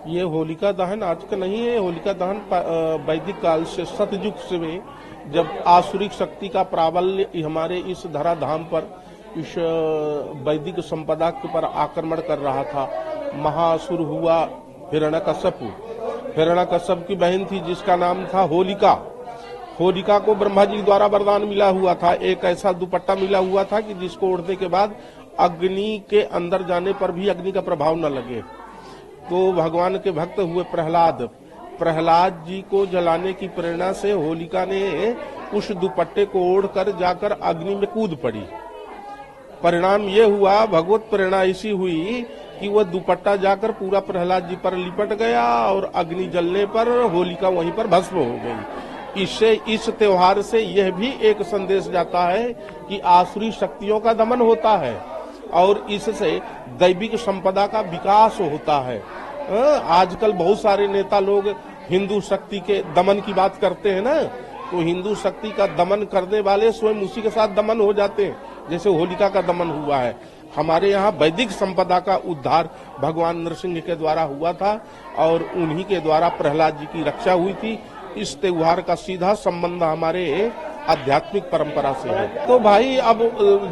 ये होलिका दहन आज का नहीं है। होलिका दहन वैदिक काल से सतयुग से जब आसुरिक शक्ति का प्राबल्य हमारे इस धराधाम पर इस वैदिक संपदा के पर आक्रमण कर रहा था। महासुर हुआ हिरण्यकश्यप। हिरण्यकश्यप की बहन थी जिसका नाम था होलिका। होलिका को ब्रह्मा जी द्वारा वरदान मिला हुआ था। एक ऐसा दुपट्टा मिला हुआ था कि जिसको ओढ़ने के बाद अग्नि के अंदर जाने पर भी अग्नि का प्रभाव न लगे। तो भगवान के भक्त हुए प्रहलाद जी को जलाने की प्रेरणा से होलिका ने उस दुपट्टे को ओढ़कर जाकर अग्नि में कूद पड़ी। परिणाम ये हुआ, भगवत प्रेरणा ऐसी हुई कि वह दुपट्टा जाकर पूरा प्रहलाद जी पर लिपट गया और अग्नि जलने पर होलिका वहीं पर भस्म हो गई। इससे इस त्योहार से यह भी एक संदेश जाता है कि आसुरी शक्तियों का दमन होता है और इससे दैविक संपदा का विकास होता है। आजकल बहुत सारे नेता लोग हिंदू शक्ति के दमन की बात करते हैं ना, तो हिंदू शक्ति का दमन करने वाले स्वयं उसी के साथ दमन हो जाते हैं, जैसे होलिका का दमन हुआ है। हमारे यहाँ वैदिक संपदा का उद्धार भगवान नरसिंह के द्वारा हुआ था और उन्हीं के द्वारा प्रहलाद जी की रक्षा हुई थी। इस त्योहार का सीधा संबंध हमारे आध्यात्मिक परंपरा से है। तो भाई अब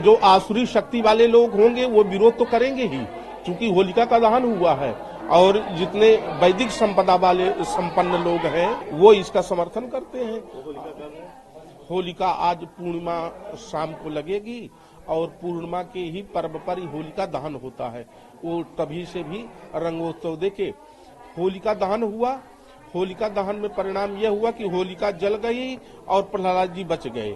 जो आसुरी शक्ति वाले लोग होंगे वो विरोध तो करेंगे ही, क्योंकि होलिका का दहन हुआ है और जितने वैदिक संपदा वाले संपन्न लोग हैं वो इसका समर्थन करते हैं। होलिका आज पूर्णिमा शाम को लगेगी और पूर्णिमा के ही पर्व पर ही होलिका दहन होता है। वो तभी से भी रंगोत्सव देखे होलिका दहन हुआ। होलिका दहन में परिणाम यह हुआ कि होलिका जल गई और प्रहलाद जी बच गए।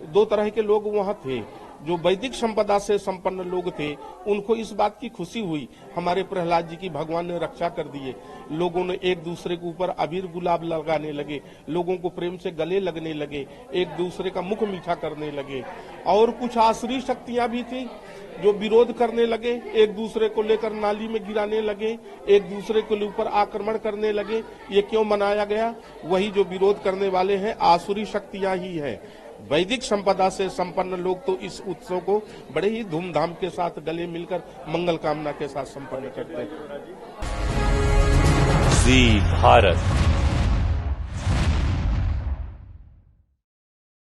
दो तरह के लोग वहां थे। जो वैदिक संपदा से संपन्न लोग थे उनको इस बात की खुशी हुई हमारे प्रहलाद जी की भगवान ने रक्षा कर दिए। लोगों ने एक दूसरे के ऊपर अबीर गुलाब लगाने लगे, लोगों को प्रेम से गले लगने लगे, एक दूसरे का मुख मीठा करने लगे। और कुछ आसुरी शक्तियां भी थी जो विरोध करने लगे, एक दूसरे को लेकर नाली में गिराने लगे, एक दूसरे के ऊपर आक्रमण करने लगे। ये क्यों मनाया गया? वही जो विरोध करने वाले हैं आसुरी शक्तियां ही है। वैदिक संपदा से संपन्न लोग तो इस उत्सव को बड़े ही धूमधाम के साथ गले मिलकर मंगल कामना के साथ संपन्न करते हैं। जी भारत।